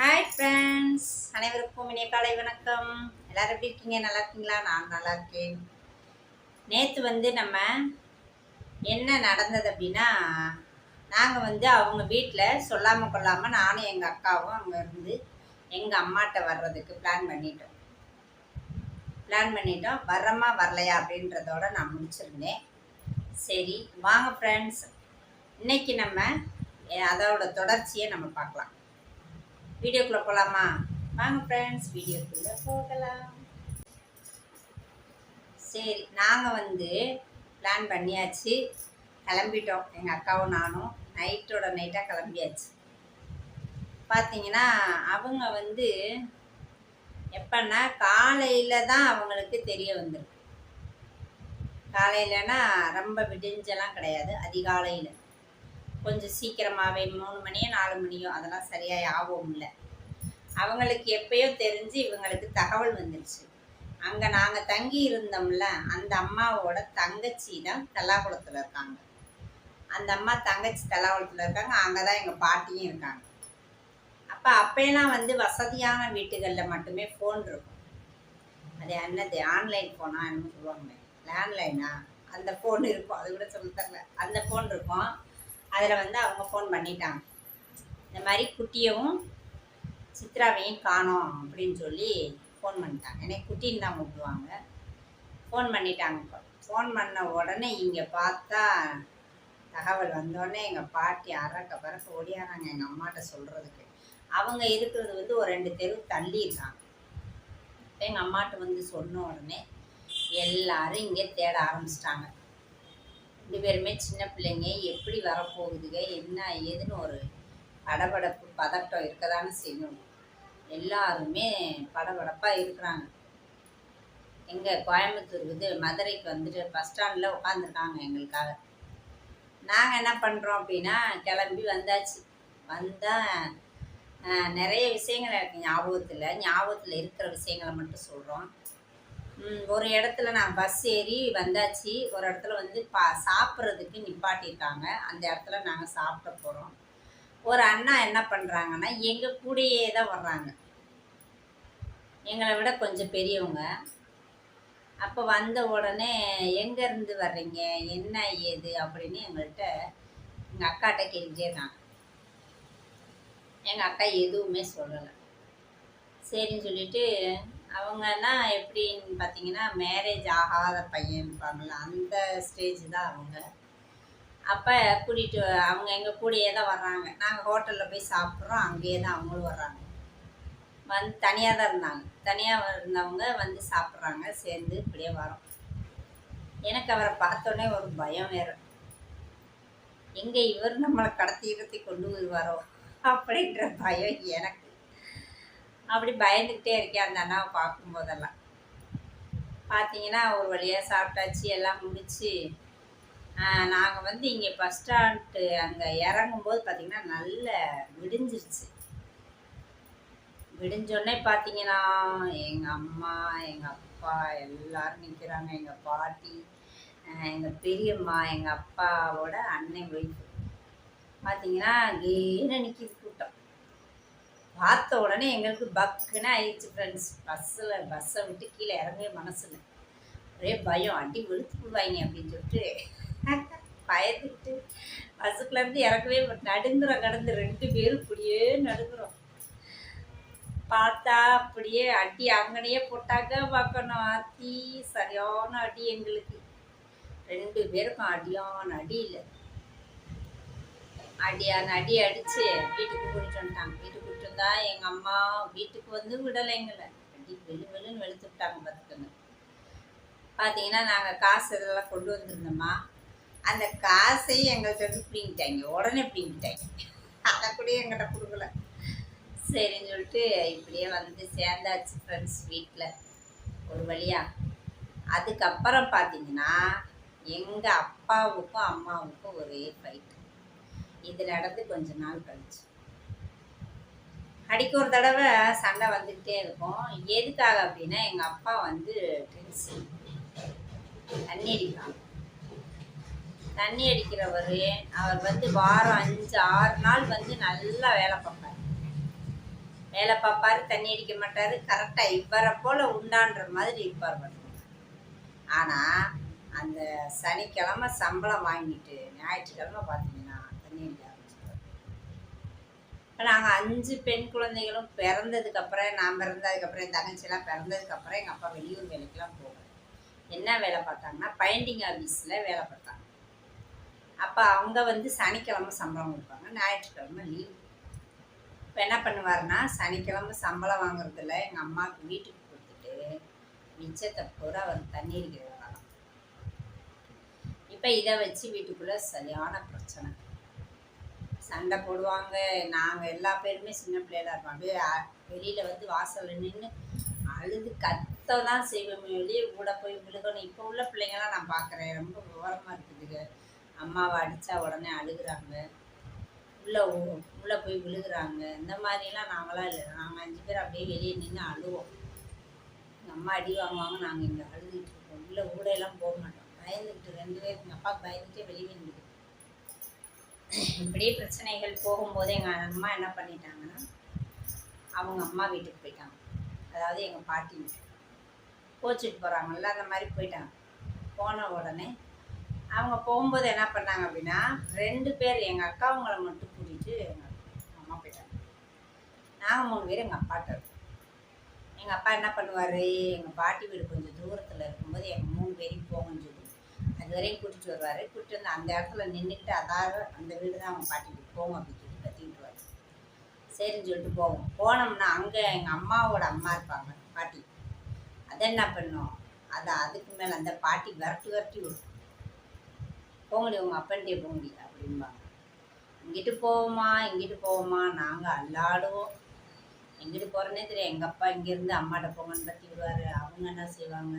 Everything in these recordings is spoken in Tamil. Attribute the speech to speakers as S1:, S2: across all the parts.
S1: ஹாய் ஃப்ரெண்ட்ஸ், அனைவருக்கும் இனிய காலை வணக்கம். எல்லோரும் எப்படி இருக்கீங்க? நல்லா இருக்கீங்களா? நான் நல்லா இருக்கேன். நேற்று நம்ம என்ன நடந்தது அப்படின்னா, நாங்கள் அவங்க வீட்டில் சொல்லாமல் கொள்ளாமல் நானும் எங்கள் அக்காவும் அங்கே இருந்து எங்கள் அம்மாட்ட வர்றதுக்கு பிளான் பண்ணிட்டோம். வர்றமா வரலையா அப்படின்றதோட நான் முடிச்சிருந்தேன். சரி வாங்க ஃப்ரெண்ட்ஸ், இன்னைக்கு அதோட தொடர்ச்சியை நம்ம பார்க்கலாம். வீடியோக்குள்ளே போகலாமா? வாங்க ஃப்ரெண்ட்ஸ், வீடியோக்குள்ளே போகலாம். சரி, நாங்கள் பிளான் பண்ணியாச்சு, கிளம்பிட்டோம். எங்கள் அக்காவும் நானும் நைட்டாக கிளம்பியாச்சு. பார்த்தீங்கன்னா அவங்க எப்பன்னா காலையில் தான் அவங்களுக்கு தெரிய வந்திருக்கு. காலையிலனா ரொம்ப விடிஞ்செல்லாம் கிடையாது, அதிகாலையில் கொஞ்சம் சீக்கிரமாகவே 3 மணியோ 4 மணியோ, அதெல்லாம் சரியாக ஞாபகம் இல்லை. அவங்களுக்கு எப்பயோ தெரிஞ்சு இவங்களுக்கு தகவல் வந்துடுச்சு. அங்கே நாங்கள் தங்கி இருந்தோம்ல, அந்த அம்மாவோட தங்கச்சி தான் தல்லாகுளத்தில் இருக்காங்க. அந்த அம்மா தங்கச்சி தல்லாகுளத்தில் இருக்காங்க. அங்கே தான் எங்கள் பாட்டியும் இருக்காங்க. அப்போயெல்லாம் வசதியான வீட்டுகளில் மட்டுமே ஃபோன் இருக்கும். அது என்னது ஆன்லைன் ஃபோனா என்னன்னு சொல்லுவாங்க, லேண்ட்லைனா, அந்த ஃபோன் இருக்கும். அது கூட சொல்லி தரல. அந்த ஃபோன் இருக்கும். அதில் அவங்க ஃபோன் பண்ணிட்டாங்க. இந்த மாதிரி குட்டியவும் சித்ராவையும் காணோம் அப்படின்னு சொல்லி ஃபோன் பண்ணிட்டாங்க. எனக்கு குட்டின்னு தான் கூப்பிடுவாங்க. ஃபோன் பண்ணிட்டாங்க. இப்போ ஃபோன் பண்ண உடனே இங்கே பார்த்தா தகவல் வந்தோடனே எங்கள் பாட்டி அறக்க பறக்க ஓடியாராங்க எங்கள் அம்மாட்ட சொல்கிறதுக்கு. அவங்க இருக்கிறது ஒரு 2 தெரு தள்ளி இருக்காங்க. எங்கள் அம்மாட்ட சொன்ன உடனே எல்லாரும் இங்கே தேட ஆரம்பிச்சிட்டாங்க. 2 பேருமே சின்ன பிள்ளைங்க, எப்படி வரப்போகுதுங்க என்ன ஏதுன்னு ஒரு படபடப்பு பதட்டம் இருக்கதானே செய்யும். எல்லாருமே படபடப்பாக இருக்கிறாங்க. எங்கள் கோயம்புத்தூர் மதுரைக்கு பஸ் ஸ்டாண்டில் உட்காந்துருக்காங்க எங்களுக்காக. நாங்கள் என்ன பண்ணுறோம் அப்படின்னா கிளம்பி வந்தாச்சு. வந்தால் நிறைய விஷயங்கள் எனக்கு ஞாபகத்தில் இருக்கிற விஷயங்களை மட்டும் சொல்கிறோம். ஒரு இடத்துல நான் பஸ் ஏறி வந்தாச்சு. ஒரு இடத்துல சாப்பிட்றதுக்கு நிப்பாட்டியிருக்காங்க. அந்த இடத்துல நாங்கள் சாப்பிட போகிறோம். ஒரு அண்ணா என்ன பண்ணுறாங்கன்னா எங்கள் கூடயே தான் வர்றாங்க. எங்களை விட கொஞ்சம் பெரியவங்க. அப்போ வந்த உடனே எங்கேருந்து வர்றீங்க, என்ன ஏது அப்படின்னு எங்கள்கிட்ட எங்கள் அக்காட்ட கேட்டுகிட்டே இருக்காங்க. எங்கள் அக்கா எதுவுமே சொல்லலை. சரின்னு சொல்லிட்டு அவங்கன்னா எப்படின்னு பார்த்தீங்கன்னா மேரேஜ் ஆகாத பையன் இருப்பாங்கள்ல, அந்த ஸ்டேஜ் தான் அவங்க. அப்போ கூட்டிகிட்டு அவங்க எங்கள் கூடயே தான் வர்றாங்க. நாங்கள் ஹோட்டலில் போய் சாப்பிட்றோம், அங்கேயே தான் அவங்களும் வர்றாங்க. தனியாக தான் இருந்தாங்க. தனியாக இருந்தவங்க சாப்பிட்றாங்க. சேர்ந்து இப்படியே வரோம். எனக்கு அவரை பார்த்தோன்னே ஒரு பயம் வேறு. எங்கே இவர் நம்மளை கடத்தி கொண்டு வருவாரோ அப்படின்ற பயம் எனக்கு. அப்படி பயந்துக்கிட்டே இருக்கேன் அந்த அண்ணாவை பார்க்கும்போதெல்லாம். பார்த்தீங்கன்னா ஒரு வழியாக சாப்பிட்டாச்சு, எல்லாம் முடிச்சு நாங்கள் இங்கே பஸ் ஸ்டாண்டு அங்கே இறங்கும்போது பார்த்திங்கன்னா நல்ல விடிஞ்சிருச்சு. விடிஞ்சோடனே பார்த்தீங்கன்னா எங்கள் அம்மா, எங்கள் அப்பா எல்லோரும் நிற்கிறாங்க. எங்கள் பாட்டி, எங்கள் பெரியம்மா, எங்கள் அப்பாவோட அண்ணன் ஒய்ஃபு பார்த்தீங்கன்னா கேன்னு நிற்கிது கூட்டம். பார்த்த உடனே எங்களுக்கு பக்குன்னு ஆயிடுச்சு ஃப்ரெண்ட்ஸ். பஸ்ஸை விட்டு கீழே இறங்கவே மனசில் ஒரே பயம், அடி வெளுத்து போடுவாங்க அப்படின்னு சொல்லிட்டு பயந்துக்கிட்டு பஸ்ஸுக்குள்ளேருந்து இறக்கவே நடுங்குறோம். கடந்து 2 பேரும் இப்படியே நடுங்குறோம். பார்த்தா அப்படியே அடி அங்கனையே போட்டாக்க பார்க்கணும். ஆத்தி சரியான அடி எங்களுக்கு 2 பேருக்கும். அடியான அடி இல்லை, அடியான அடி அடித்து வீட்டுக்கு கூட்டிகிட்டு வந்துட்டாங்க. வீட்டுக்கு கூட்டிட்டு வந்தா எங்கள் அம்மா வீட்டுக்கு விடலை எங்களை. அடி வெளுன்னு வெளுத்து விட்டாங்க பார்த்துக்கோங்க. பார்த்தீங்கன்னா நாங்கள் காசு இதெல்லாம் கொண்டு வந்திருந்தோம்மா, அந்த காசையும் எங்கள்கிட்ட பிடிங்கிட்டாங்க. உடனே பிடிங்கிட்டாங்க. அதை கூட எங்கிட்ட கொடுக்கல. சரின்னு சொல்லிட்டு இப்படியே சேர்ந்தாச்சு ஃப்ரெண்ட்ஸ் வீட்டில் ஒரு வழியாக. அதுக்கப்புறம் பார்த்தீங்கன்னா எங்கள் அப்பாவுக்கும் அம்மாவுக்கும் ஒரே ஃபைட்டு. இது நடந்து கொஞ்ச நாள் கழிச்சு அடிக்க ஒரு தடவை சண்டை வந்துக்கிட்டே இருக்கும். எதுக்காக அப்படின்னா எங்கள் அப்பா டென்ஷன் தண்ணி அடிப்பாங்க. தண்ணி அடிக்கிறவர் அவர் வாரம் 5-6 நாள் நல்லா வேலை பார்ப்பார். வேலை பார்ப்பாரு, தண்ணி அடிக்க மாட்டார், கரெக்டாக இவரை போல் உண்டான்ற மாதிரி இருப்பார் பாருங்க. ஆனால் அந்த சனிக்கிழமை சம்பளம் வாங்கிட்டு ஞாயிற்றுக்கிழமை பார்த்தீங்கன்னா தண்ணி அடிக்க ஆரம்பிச்சிருவார். இப்போ நாங்கள் 5 பெண் குழந்தைகளும் பிறந்ததுக்கப்புறம், நான் பிறந்ததுக்கப்புறம், என் தங்கச்சியெல்லாம் பிறந்ததுக்கப்புறம் எங்கள் அப்பா வெளியூர் வேலைக்கெல்லாம் போகல. என்ன வேலை பார்த்தாங்கன்னா பைண்டிங் ஆஃபீஸில் வேலை பார்த்தாங்க. அப்போ அவங்க வந்து சனிக்கிழமை சம்பளம் கொடுப்பாங்க, ஞாயிற்றுக்கிழமை லீவு. இப்போ என்ன பண்ணுவாருன்னா சனிக்கிழமை சம்பளம் வாங்குறதுல எங்கள் அம்மாவுக்கு வீட்டுக்கு கொடுத்துட்டு மிச்சத்தை பூரா அவர் தண்ணி அடிக்கிற வேலை. இப்போ இதை வச்சு வீட்டுக்குள்ளே சரியான பிரச்சனை, சண்டை போடுவாங்க. நாங்கள் எல்லா பேருமே சின்ன பிள்ளையில இருப்போம். அப்படியே வெளியில் வந்து வாசலில் நின்று அழுது கத்ததான் செய்வோமே வெளியே கூட போய் விழுகணும். இப்போ உள்ள பிள்ளைங்களாம் நான் பார்க்குறேன், ரொம்ப விவரமாக இருக்குதுங்க. அம்மாவை அடித்தா உடனே அழுகுறாங்க, உள்ளே போய் விழுகுறாங்க. இந்த மாதிரிலாம் நாங்களாம் இல்லை. நாங்கள் 5 பேர் அப்படியே வெளியே நின்று அழுவோம். எங்கள் அம்மா அடி வாங்குவாங்க, நாங்கள் இங்கே அழுதுகிட்டு இருக்கோம். உள்ளே ஊடையெல்லாம் போக மாட்டோம், பயந்துக்கிட்டு 2 பேர் எங்கள் அப்பாவுக்கு பயந்துகிட்டே வெளியே நின்று. இப்படியே பிரச்சனைகள் போகும்போது எங்கள் அம்மா என்ன பண்ணிட்டாங்கன்னா அவங்க அம்மா வீட்டுக்கு போயிட்டாங்க. அதாவது எங்கள் பாட்டி வீட்டுக்கு கோச்சிட்டு போகிறாங்கல்ல, அந்த மாதிரி போயிட்டாங்க. போன உடனே அவங்க போகும்போது என்ன பண்ணாங்க அப்படின்னா 2 பேர் எங்கள் அக்காவங்களை மட்டும் கூட்டிகிட்டு எங்கள் அம்மா போயிட்டாங்க. நாங்கள் 3 பேர் எங்கள் அப்பாட்ட இருக்கோம். எங்கள் அப்பா என்ன பண்ணுவார், எங்கள் பாட்டி வீடு கொஞ்சம் தூரத்தில் இருக்கும்போது எங்கள் 3 பேரையும் போகணும்னு சொல்லி அது வரையும் கூட்டிகிட்டு வருவார். கூட்டிட்டு வந்து அந்த இடத்துல நின்றுக்கிட்டு அதாவது அந்த வீடு தான் அவங்க பாட்டி வீடு, போங்க அப்படின்னு சொல்லி கத்திக்கிட்டு வருவார். சரின்னு சொல்லிட்டு போவோம். போனோம்னா அங்கே எங்கள் அம்மாவோட அம்மா இருப்பாங்க பாட்டி, அதை என்ன பண்ணோம், அதுக்கு மேலே அந்த பாட்டி விரட்டி விடும். போங்கடி உங்கள் அப்பன்ட்டே போங்கடி அப்படிம்பாங்க. இங்கிட்டு போவோமா நாங்கள் அல்லாடுவோம். எங்கிட்டு போகிறேன்னே தெரியும். எங்கள் அப்பா இங்கேருந்து அம்மாட்ட போங்கன்னு பற்றி விடுவார். அவங்க என்ன செய்வாங்க,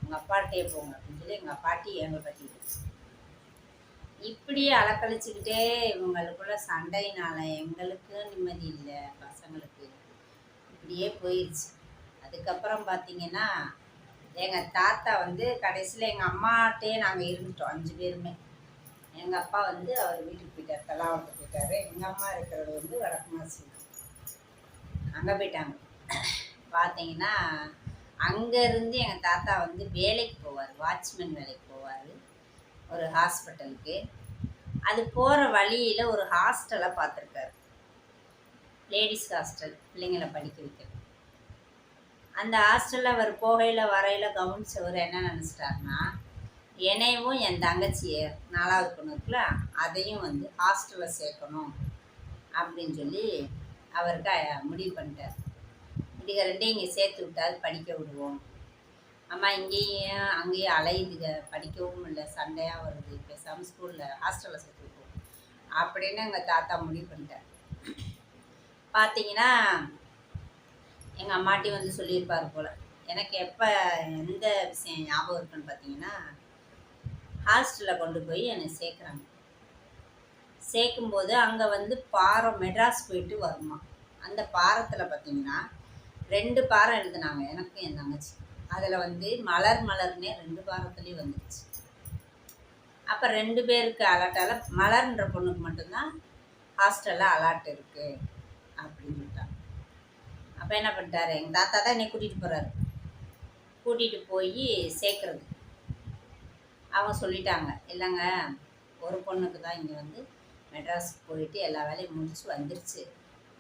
S1: உங்கள் அப்பாட்டே போங்க அப்படின்னு சொல்லி எங்கள் பாட்டி எங்களை பற்றி விடுச்சு. இப்படியே அலக்கழிச்சுக்கிட்டே இவங்களுக்குள்ள சண்டையினால எங்களுக்கு நிம்மதி இல்லை, பசங்களுக்கு இப்படியே போயிடுச்சு. அதுக்கப்புறம் பார்த்தீங்கன்னா எங்கள் தாத்தா வந்து கடைசியில் எங்கள் அம்மாட்டே நாங்கள் இருந்துட்டோம் 5 பேருமே. எங்கள் அப்பா வந்து அவர் வீட்டுக்கு போயிட்டார், தலாவத்துக்கு போயிட்டார். எங்கள் அம்மா இருக்கிறது வந்து வடக்கு மாசி அங்கே போயிட்டாங்க. பார்த்தீங்கன்னா அங்கேருந்து எங்கள் தாத்தா வந்து வேலைக்கு போவார், வாட்ச்மேன் வேலைக்கு போவார் ஒரு ஹாஸ்பிட்டலுக்கு. அது போகிற வழியில் ஒரு ஹாஸ்டலை பார்த்துருக்காரு, லேடிஸ் ஹாஸ்டல், பிள்ளைங்களை படிக்க வைக்கிறது. அந்த ஹாஸ்டலில் அவர் போகையில் வரையில் கவனிச்சவர் என்ன நினச்சிட்டாருன்னா என்னையும் என் தங்கச்சியை 4வது பொண்ணு இருக்குல்ல அதையும் வந்து ஹாஸ்டலில் சேர்க்கணும் அப்படின்னு சொல்லி அவருக்கு முடிவு பண்ணிட்டார். இதுக 2 இங்கே சேர்த்து விட்டாது படிக்க விடுவோம். அம்மா இங்கேயும் அங்கேயும் அலையுதுங்க, படிக்கவும் இல்லை, சண்டையாக வருது, பேசாமல் ஸ்கூலில் ஹாஸ்டலில் சேர்த்து விடுவோம் அப்படின்னு எங்கள் தாத்தா முடிவு பண்ணிட்டார். பார்த்தீங்கன்னா எங்கள் அம்மாட்டி வந்து சொல்லியிருப்பார் போல். எனக்கு எப்போ எந்த விஷயம் ஞாபகம் இருக்குன்னு பார்த்தீங்கன்னா ஹாஸ்டலில் கொண்டு போய் என்னை சேர்க்குறாங்க. சேர்க்கும்போது அங்கே வந்து பாரம் மெட்ராஸ் போயிட்டு வருமா. அந்த பாரத்தில் பார்த்தீங்கன்னா 2 பாரம் எழுதுனாங்க எனக்கும் என் தங்கச்சி. அதில் வந்து மலர்னே 2 பாரத்துலேயும் வந்துடுச்சு. அப்போ 2 பேருக்கு அலாட்டால் மலர்ன்ற பொண்ணுக்கு மட்டும்தான் ஹாஸ்டலில் அலாட் இருக்குது அப்படின்னு சொல்லிட்டாங்க. அப்போ என்ன பண்ணிட்டாரு, எங்கள் தாத்தா தான் என்னை கூட்டிகிட்டு போகிறாரு. கூட்டிகிட்டு போய் சேர்க்குறது அவங்க சொல்லிட்டாங்க, இல்லைங்க ஒரு பொண்ணுக்கு தான் இங்கே வந்து மெட்ராஸுக்கு போயிட்டு எல்லா வேலையும் முடிச்சு வந்துருச்சு,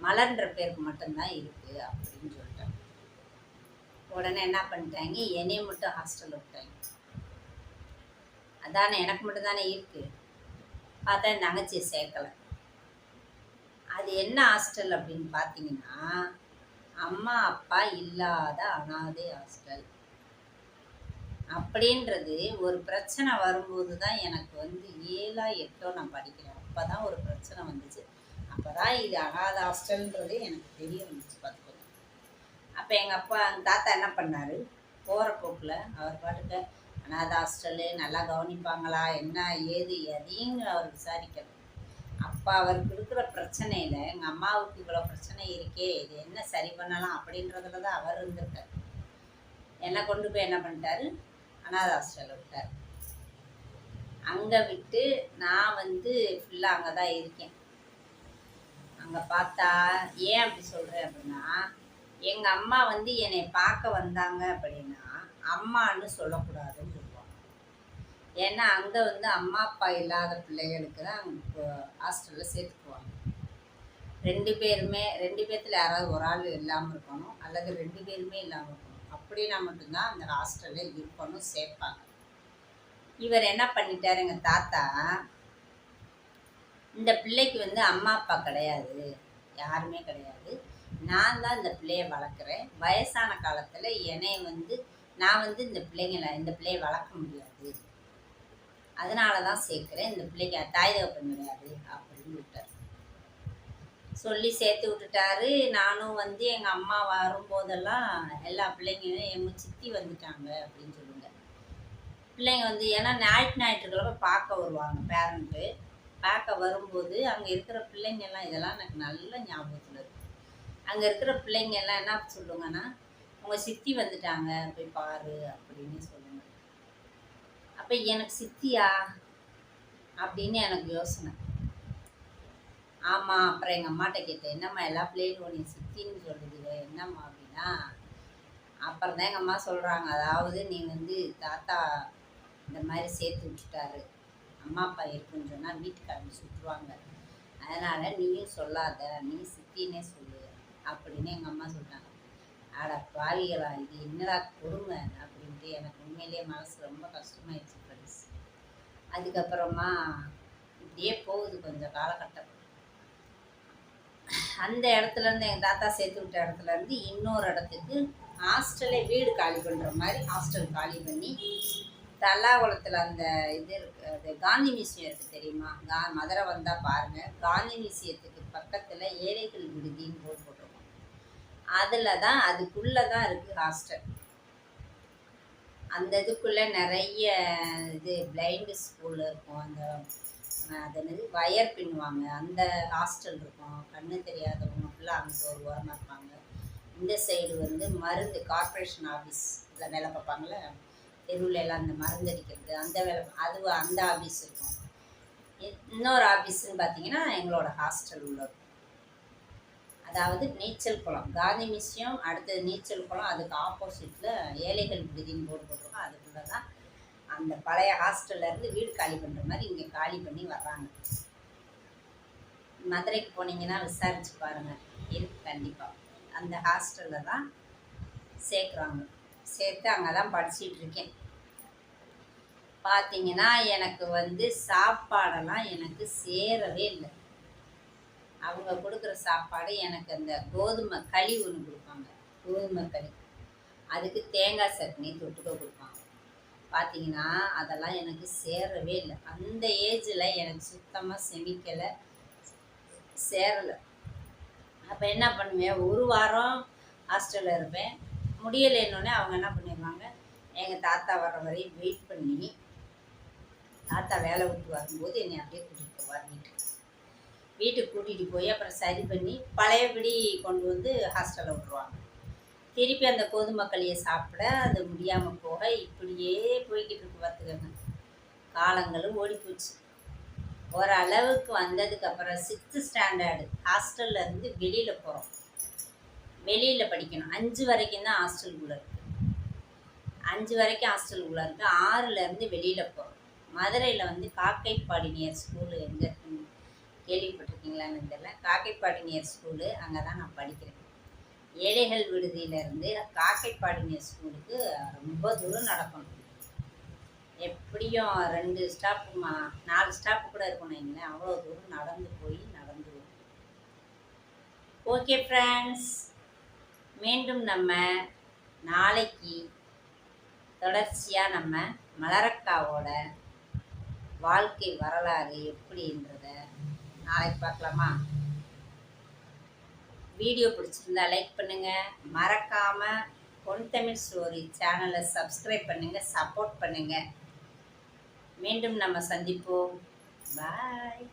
S1: மலர்ன்ற பேருக்கு மட்டும்தான் இருக்குது அப்படின்னு சொல்லிட்டாங்க. உடனே என்ன பண்ணிட்டாங்க, என்னையை மட்டும் ஹாஸ்டலில் விட்டாங்க. அதானே எனக்கு மட்டும் தானே இருக்குது. பார்த்தா என் தங்கச்சியை சேர்க்கலை. அது என்ன ஹாஸ்டல் அப்படின்னு பார்த்தீங்கன்னா அம்மா அப்பா இல்லாத அனாதை ஹாஸ்டல். அப்படின்றது ஒரு பிரச்சனை வரும்போது தான் எனக்கு வந்து 7 8 நான் படிக்கிறேன். அப்போ தான் ஒரு பிரச்சனை வந்துச்சு. அப்போ தான் இது அனாதை ஹாஸ்டல்ன்றது எனக்கு தெரிய வந்துச்சு பார்த்துக்கோங்க. அப்போ எங்கள் தாத்தா என்ன பண்ணார், போகிற போக்கில் அவர் பாட்டுக்கு அனாதை ஹாஸ்டலு நல்லா கவனிப்பாங்களா என்ன ஏது எதையும் அவர் விசாரிக்கணும். அப்போ அவருக்கு இருக்கிற பிரச்சனையில் எங்கள் அம்மாவுக்கு இவ்வளோ பிரச்சனை இருக்கே, இது என்ன சரி பண்ணலாம் அப்படின்றதுல தான் அவர் இருந்திருக்கார். என்னை கொண்டு போய் என்ன பண்ணிட்டாரு, அனாதை ஹாஸ்டலில் விட்டார். அங்கே விட்டு நான் வந்து ஃபுல்லாக அங்கே தான் இருக்கேன். அங்கே பார்த்தா ஏன் அப்படி சொல்கிறேன் அப்படின்னா, எங்கள் அம்மா வந்து என்னை பார்க்க வந்தாங்க அப்படின்னா அம்மான்னு சொல்லக்கூடாதுன்னு சொல்லுவாங்க. ஏன்னா அங்கே வந்து அம்மா அப்பா இல்லாத பிள்ளைகளுக்கு தான் அங்கே ஹாஸ்டலில் சேர்த்துக்குவாங்க. 2 பேர்த்தில் யாராவது ஒரு ஆள் இல்லாமல் இருக்கணும், அல்லது 2 பேருமே இல்லாமல் இருக்கணும். அப்படின்னா மட்டும்தான் அந்த ஹாஸ்டலில் இருக்கணும், சேர்ப்பாங்க. இவர் என்ன பண்ணிட்டார், எங்கள் தாத்தா, இந்த பிள்ளைக்கு வந்து அம்மா அப்பா கிடையாது, யாருமே கிடையாது, நான் தான் இந்த பிள்ளைய வளர்க்குறேன். வயசான காலத்தில் என்னை வந்து நான் வந்து இந்த பிள்ளைய வளர்க்க முடியாது, அதனால தான் சேர்க்குறேன். இந்த பிள்ளைக்கு தாய் தகப்பன் கிடையாது அப்படின்னு விட்டார். சொல்லி சேர்த்து விட்டுட்டாரு. நானும் வந்து எங்கள் அம்மா வரும்போதெல்லாம் எல்லா பிள்ளைங்களும் எங்கள் சித்தி வந்துட்டாங்க அப்படின்னு சொல்லுங்க. பிள்ளைங்க வந்து ஏன்னா ஞாயிற்றுக்கிழமை பார்க்க வருவாங்க, பேரண்ட்டு பார்க்க வரும்போது அங்கே இருக்கிற பிள்ளைங்கெல்லாம், இதெல்லாம் எனக்கு நல்ல ஞாபகத்தில் இருக்குது. அங்கே இருக்கிற பிள்ளைங்க எல்லாம் என்ன சொல்லுங்கன்னா, உங்கள் சித்தி வந்துட்டாங்க போய் பாரு அப்படின்னு சொல்லுங்க. அப்போ எனக்கு சித்தியா அப்படின்னு எனக்கு யோசனை. ஆமாம். அப்புறம் எங்கள் அம்மாட்ட கேட்டேன், என்னம்மா எல்லா பிள்ளைகளும் உன்னை சித்தின்னு சொல்லுதுங்க, என்னம்மா அப்படின்னா, அப்புறம் தான் எங்கள் அம்மா சொல்கிறாங்க, அதாவது நீ வந்து தாத்தா இந்த மாதிரி சேர்த்து விட்டுட்டாரு, அம்மா அப்பா இருக்குன்னு சொன்னால் வீட்டுக்காரங்க சுற்றுவாங்க, அதனால் நீயும் சொல்லாத, நீ சித்தின்னே சொல்லு அப்படின்னு எங்கள் அம்மா சொல்லிட்டாங்க. அட பாவிகளா, இது என்னடா கொடுமை அப்படின்ட்டு எனக்கு உண்மையிலேயே மனசு ரொம்ப கஷ்டமாயிடுச்சு ஃப்ரெண்ட்ஸ். அதுக்கப்புறமா இப்படியே போகுது கொஞ்சம் காலகட்டம். அந்த இடத்துலேருந்து எங்கள் தாத்தா சேர்த்து விட்ட இடத்துலேருந்து இன்னொரு இடத்துக்கு ஹாஸ்டலே வீடு காலி பண்ணுற மாதிரி ஹாஸ்டல் காலி பண்ணி, தல்லாகுளத்தில் அந்த இது இருக்குது, அது காந்தி மியூசியம் இருக்குது தெரியுமா, மதுரை வந்தால் பாருங்கள், காந்தி மியூசியத்துக்கு பக்கத்தில் ஏழைகள் விடுதின்னு போட்டிருக்கோம். அதில் தான், அதுக்குள்ளே தான் இருக்குது ஹாஸ்டல். அந்த இதுக்குள்ளே நிறைய இது பிளைண்டு ஸ்கூல் இருக்கும், அந்த அது என்னது வயர் பின்னுவாங்க, அந்த ஹாஸ்டல் இருக்கும். கண்ணு தெரியாதவங்க ஃபுல்லாக அங்கே ஒரு ஓரமாக இருப்பாங்க. இந்த சைடு வந்து மருந்து கார்ப்பரேஷன் ஆஃபீஸில் வேலை பார்ப்பாங்களே, தெருவில் எல்லாம் அந்த மருந்து அடிக்கிறது அந்த வேலை, அந்த ஆஃபீஸ் இருக்கும். இன்னொரு ஆஃபீஸுன்னு பார்த்தீங்கன்னா எங்களோட ஹாஸ்டல் உள்ளது. அதாவது நீச்சல் குளம், காந்தி மியூசியம் அடுத்தது நீச்சல் குளம், அதுக்கு ஆப்போசிட்டில் ஏழைகள் விடுதின்னு போட்டிருக்கோம். அதுக்குள்ளே தான் அந்த பழைய ஹாஸ்டல்லேருந்து வீடு காலி பண்ணுற மாதிரி இங்கே காலி பண்ணி வர்றாங்க. மதுரைக்கு போனீங்கன்னா விசாரிச்சு பாருங்கள், இருக்கு கண்டிப்பாக. அந்த ஹாஸ்டலில் தான் சேர்க்குறாங்க. சேர்த்து அங்கே தான் படிச்சுட்டு இருக்கேன். பார்த்தீங்கன்னா எனக்கு வந்து சாப்பாடெல்லாம் எனக்கு சேரவே இல்லை. அவங்க கொடுக்குற சாப்பாடு எனக்கு அந்த கோதுமை களி ஒன்று கொடுப்பாங்க, கோதுமை களி, அதுக்கு தேங்காய் சட்னி தொட்டுக்க கொடுப்பாங்க. பார்த்தீங்கன்னா அதெல்லாம் எனக்கு சேரவே இல்லை. அந்த ஏஜில் எனக்கு சுத்தமாக செமிக்கலை, சேரலை. அப்போ என்ன பண்ணுவேன், ஒரு வாரம் ஹாஸ்டலில் இருப்பேன். முடியலைன்னொடனே அவங்க என்ன பண்ணிடுவாங்க, எங்கள் தாத்தா வர்ற வரையும் வெயிட் பண்ணி, தாத்தா வேலை விட்டு வரும்போது என்னை அப்படியே கூட்டிகிட்டு போவார் வீட்டுக்கு கூட்டிகிட்டு போய் அப்புறம் சரி பண்ணி பழையபடி கொண்டு வந்து ஹாஸ்டலில் விட்டுருவாங்க. திருப்பி அந்த கோதுமை களியை சாப்பிட அது முடியாமல் போக இப்படியே போய்கிட்டு இருக்கு. பார்த்துக்கங்க, காலங்களும் ஓடி போச்சு. ஓரளவுக்கு வந்ததுக்கப்புறம் 6th ஸ்டாண்டர்டு ஹாஸ்டலில் இருந்து வெளியில் போகிறோம். வெளியில் படிக்கணும். 5 வரைக்கும் தான் ஹாஸ்டலுக்குள்ளே இருக்குது. 5 வரைக்கும் ஹாஸ்டலுக்குள்ளே இருக்குது. 6லேருந்து வெளியில் போகிறோம். மதுரையில் வந்து காக்கைப்பாடினியர் ஸ்கூலு எங்கே இருக்குன்னு கேள்விப்பட்டிருக்கீங்களான்னு தெரியல. காக்கைப்பாடினியர் ஸ்கூலு, அங்கே தான் நான் படிக்கிறேன். ஏழைகள் விடுதியிலேருந்து காக்கைப்பாடினியர் ஸ்கூலுக்கு ரொம்ப தூரம் நடக்கணும். எப்படியும் 2 ஸ்டாப்புமா 4 ஸ்டாப்பு கூட இருக்கணும் இல்லைங்களேன், அவ்வளோ தூரம் நடந்து போய் நடந்து வரும். ஓகே ஃப்ரெண்ட்ஸ், மீண்டும் நம்ம நாளைக்கு தொடர்ச்சியாக நம்ம மலரக்காவோட வாழ்க்கை வரலாறு எப்படின்றத நாளைக்கு பார்க்கலாமா? வீடியோ பிடிச்சிருந்தா லைக் பண்ணுங்கள், மறக்காமல் பொன் தமிழ் ஸ்டோரி சேனலை சப்ஸ்கிரைப் பண்ணுங்கள், சப்போர்ட் பண்ணுங்கள். மீண்டும் நம்ம சந்திப்போம். பாய்.